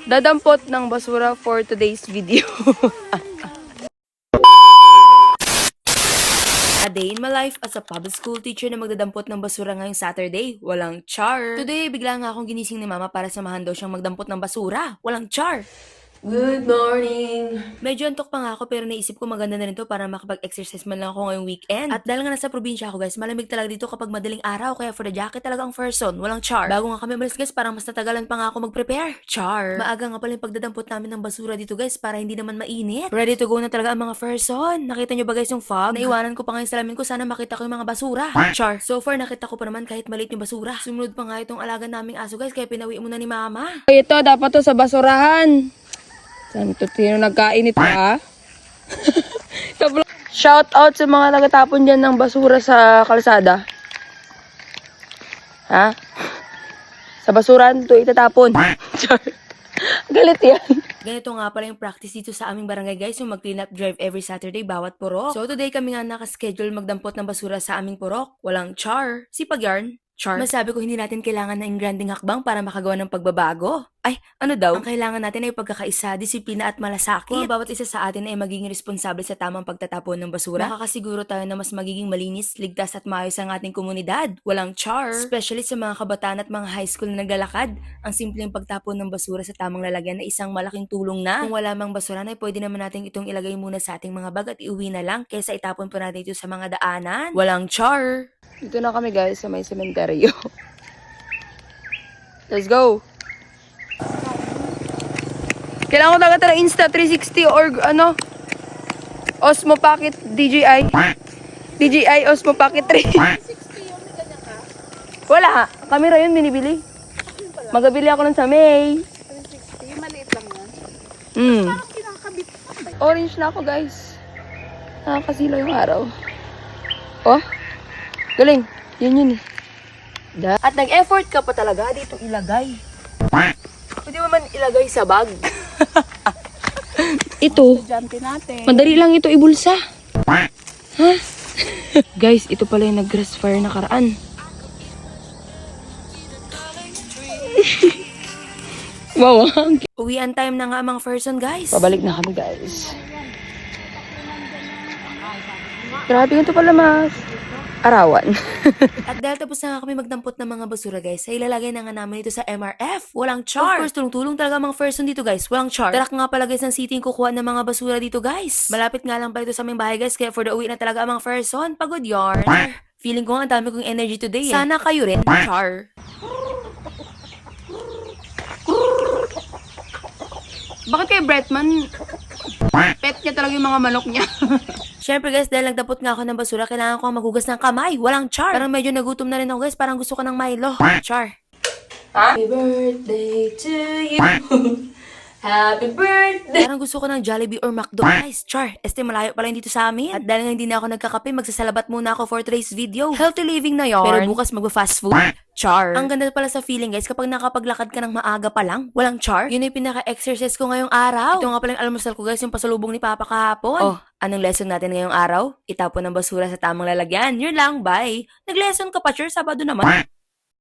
Dadampot ng basura for today's video. A day in my life as a public school teacher na magdadampot ng basura ngayong Saturday. Walang char. Today, bigla nga akong ginising ni mama para samahan daw siyang magdampot ng basura. Walang char. Good morning! Medyo antok pa nga ako pero naisip ko maganda na rin to para makapag-exercise man lang ako ngayong weekend. At dahil nga nasa probinsya ako guys, malamig talaga dito kapag madaling araw kaya for the jacket talaga ang person. Walang char. Bago nga kami umalis guys, parang mas natagalan pa nga ako mag-prepare. Char. Maaga nga pala yung pagdadampot namin ng basura dito guys para hindi naman mainit. Ready to go na talaga ang mga person. Nakita nyo ba guys yung fog? Naiwanan ko pa nga yung salamin ko, sana makita ko yung mga basura. Char. So far nakita ko pa naman kahit maliit yung basura. Sumunod pa nga itong alaga naming aso guys kaya pinawi muna ni mama. Ito, dapat to sa basurahan. Santo, sino nagkainit ha? Shout out sa mga nagatapon dyan ng basura sa kalsada. Ha? Sa basuran, to itatapon. Galit yan. Ganito nga pala yung practice dito sa aming barangay guys, yung mag-clean up drive every Saturday bawat purok. So today kami nga nakaschedule magdampot ng basura sa aming purok. Walang char. Sipag yarn. Char. Masabi ko hindi natin kailangan ng granding hakbang para makagawa ng pagbabago. Ay, ano daw? Ang kailangan natin ay pagkakaisa, disiplina at malasakit. Kung bawat isa sa atin ay magiging responsable sa tamang pagtatapon ng basura, makakasiguro tayo na mas magiging malinis, ligtas at maayos ang ating komunidad. Walang char. Especially sa mga kabataan at mga high school na naglalakad. Ang simpleng pagtapon ng basura sa tamang lalagyan na isang malaking tulong na. Kung wala mang basura ay pwede naman natin itong ilagay muna sa ating mga bag at iuwi na lang kaysa itapon po natin ito sa mga daanan. Walang char. Dito na kami guys sa may sementeryo. Let's go! Kailangan ko talaga Insta360 or ano? Osmo Pocket DJI. DJI Osmo Pocket 3. Wala. Camera yun binibili. Magabili ako nun sa May. 360, yung maliit lang yan. Parang kinakabit. Orange na ako guys. Nakakasila yung araw. Oh. Galing. Yun eh. At nag-effort ka pa talaga dito ilagay. Pwede mo man ilagay sa bag. Ito. Estudyante natin. Madali lang ito ibulsa. Ha? Guys, ito pala yung nag-grass fire nakaraan. Wow. Uwian time na nga mga person guys. Pabalik na kami guys. Grabe ganito pala mas arawan. At dahil tapos na nga kami magdampot ng mga basura guys, ay ilalagay na nga namin ito sa MRF. Walang char. Of course, tulong-tulong talaga mga person dito guys. Walang char. Tarak nga pala guys ng city kukuha ng mga basura dito guys. Malapit nga lang pala ito sa aming bahay guys, kaya for the uwi na talaga ang mga person. Pagod yarn. Feeling ko nga ang dami kong energy today eh. Sana kayo rin. Char. Bakit kay Bretman, pet niya talaga yung mga manok niya? Siyempre guys, dahil nagdapot nga ako ng basura, kailangan ko maghugas ng kamay. Walang char. Parang medyo nagutom na rin ako guys, parang gusto ko ng Milo. Char. Happy birthday to you. Happy birthday. Parang gusto ko ng Jollibee or McDo guys. Char. Malayo pala dito sa amin. At dahil nga hindi na ako nagkakape, magsasalabat muna ako for today's video. Healthy living na yarn. Pero bukas magpa-fast food. Char. Ang ganda pala sa feeling guys, kapag nakapaglakad ka ng maaga pa lang, walang char. Yun yung pinaka-exercise ko ngayong araw. Ito nga pala yung almusal ko guys, yung pasalubong ni Papa kahapon. Oh, anong lesson natin ngayong araw? Itapon ng basura sa tamang lalagyan. Yun lang, bye. Nag-lesson ka pa, sure, Sabado naman.